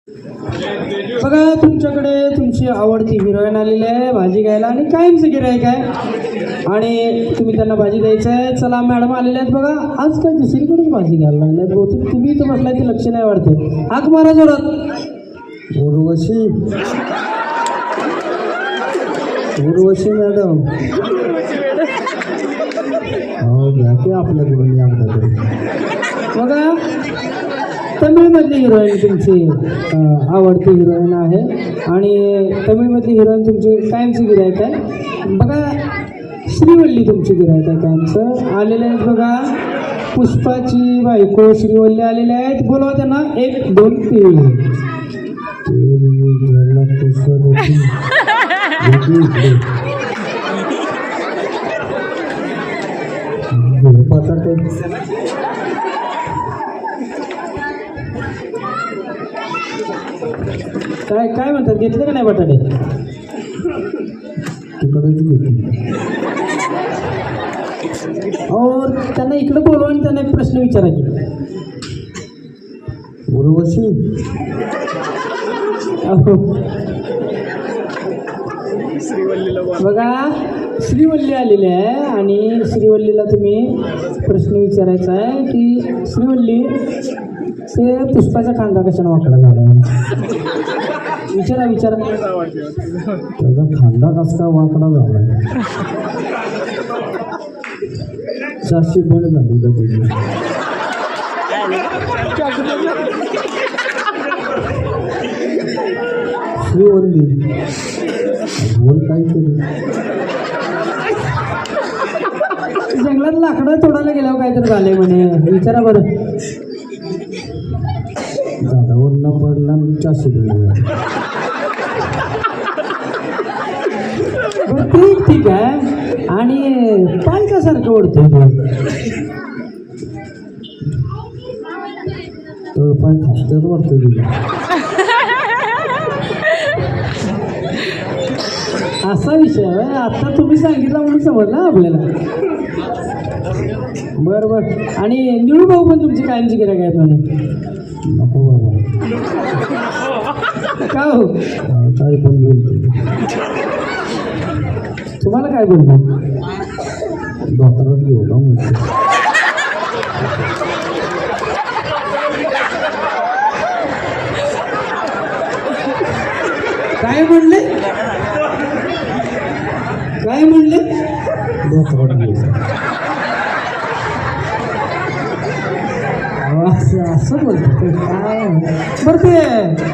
बघा तुमच्याकडे तुमची आवडती हिरोईन आलेली आहे भाजी घ्यायला आणि कायमचं गिरायक आहे आणि तुम्ही त्यांना भाजी द्यायचं आहे. चला मॅडम आलेल्या आहेत बघा. आज काय दुसरीकडेच भाजी घ्यायला लागल्यात बहुतेक. तुम्ही इथं बसलाय ते लक्ष नाही वाटते. हाक मारा जोरात. उर्वशी उर्वशी मॅडम हो घ्या ते आपल्याकडून या बघा. तमिळमधली हिरोईन तुमची आवडती हिरोईन आहे आणि तमिळमधली हिरोईन तुमची कायमची गिरायक आहे बघा. श्रीवल्ली तुमची गिरायक आहे कायमचं. आलेले आहेत बघा. पुष्पाची बायको श्रीवल्ली आलेले आहेत. बोलवा त्यांना. 1 2 3. काय काय म्हणतात घेतले का नाही बटाटे. और त्यांना इकडे बोलवा आणि त्यांना एक प्रश्न विचारा की उर्वशी बघा श्रीवल्ली आलेली आहे आणि श्रीवल्लीला तुम्ही प्रश्न विचारायचा आहे की श्रीवल्ली ते पुष्पाचा कांदा कशाने वाकडा झाला. विचारा विचारा. त्याचा खांदा कसा वाकडा झाला. 400 बेड झाली का तुझी. श्रीवल्ली बोल काय केलं. जंगलात लाकडं तोडायला गेल्यावर काहीतरी झालंय म्हणे. विचारा बरं. झाडावर न पडला 400 बेड. ठीक आहे. आणि पाय कसारखं ओढतोय तो पाय खासतच वाटतोय तुझा. असा विषय आहे. आता तुम्ही सांगितलं म्हणून समजलं आपल्याला. बरं बरं. आणि निळू भाऊ पण तुमची कायमची गिरायक आहेत म्हणे. नको बाबा का हो काय पण बोलतो. तुम्हाला काय बोलतो. डॉक्टरात घेऊ का म्हणतो. काय म्हणले काय म्हणले. डॉक्टरात घेऊ असं बोलतो काय. बरं ते